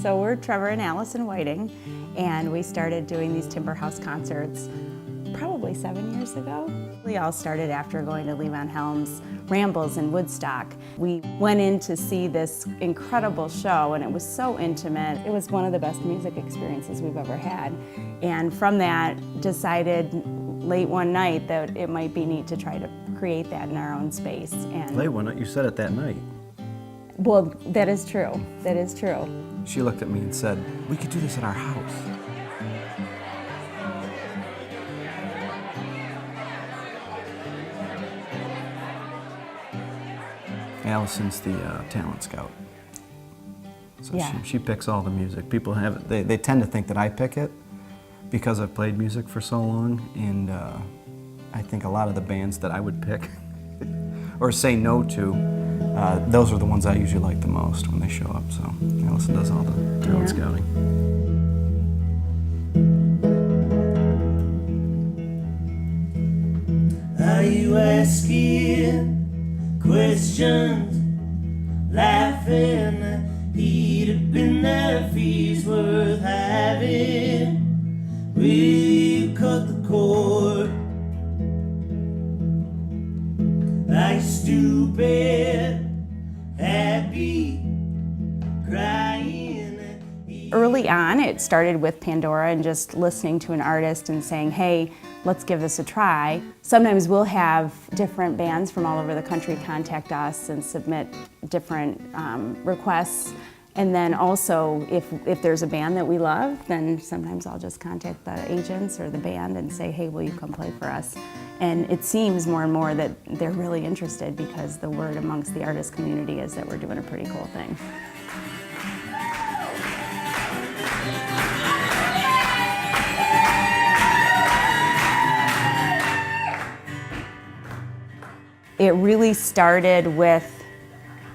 So we're Trevor and Allison Whiting, and we started doing these Timber House concerts probably 7 years ago. We all started after going to Levon Helm's Rambles in Woodstock. We went in to see this incredible show, and it was so intimate. It was one of the best music experiences we've ever had. And from that, decided late one night that it might be neat to try to create that in our own space. And Late one night? You said it that night. well, that is true. That is true. She looked at me and said, "We could do this at our house." Allison's the talent scout. So Yeah. she picks all the music. People they tend to think that I pick it because I've played music for so long, and I think a lot of the bands that I would pick or say no to, those are the ones I usually like the most when they show up. So Allison does all the talent scouting. Are you asking questions, laughing? He'd have been there if he's worth having. Will you cut the cord? Are you stupid, happy, crying? Early on, it started with Pandora and just listening to an artist and saying, hey, let's give this a try. Sometimes we'll have different bands from all over the country contact us and submit different requests. And then also, if there's a band that we love, then sometimes I'll just contact the agents or the band and say, hey, will you come play for us? And it seems more and more that they're really interested because the word amongst the artist community is that we're doing a pretty cool thing. It really started with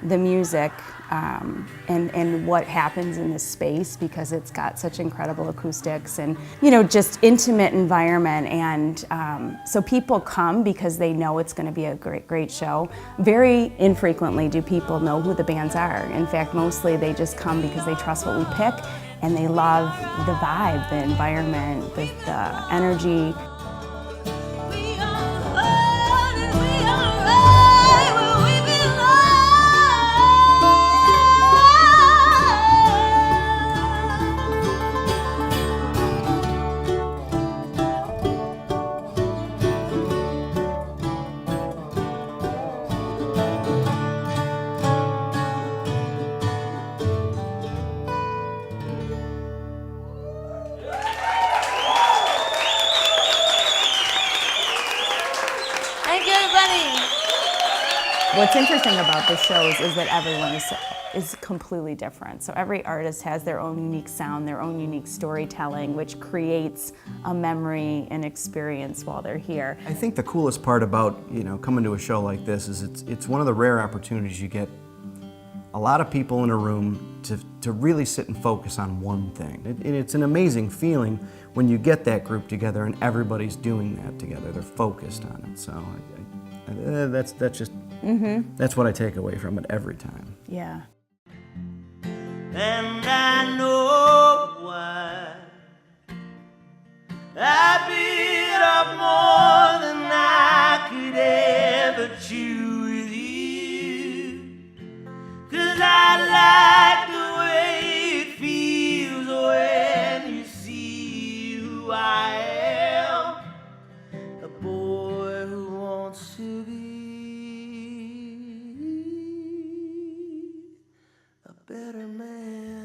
the music and what happens in this space because it's got such incredible acoustics and, you know, just intimate environment. And so people come because they know it's going to be a great show. Very infrequently do people know who the bands are. In fact, mostly they just come because they trust what we pick and they love the vibe, the environment, the energy. Thank you, everybody. What's interesting about the shows is that everyone is completely different. So every artist has their own unique sound, their own unique storytelling, which creates a memory and experience while they're here. I think the coolest part about, coming to a show like this is it's one of the rare opportunities you get a lot of people in a room to really sit and focus on one thing. It's an amazing feeling when you get that group together and everybody's doing that together. They're focused on it. So that's just that's what I take away from it every time. Yeah. And I know why I bit off more than I could ever chew with you, 'cause I like the way it feels when you see who I am, a boy who wants to be a better man.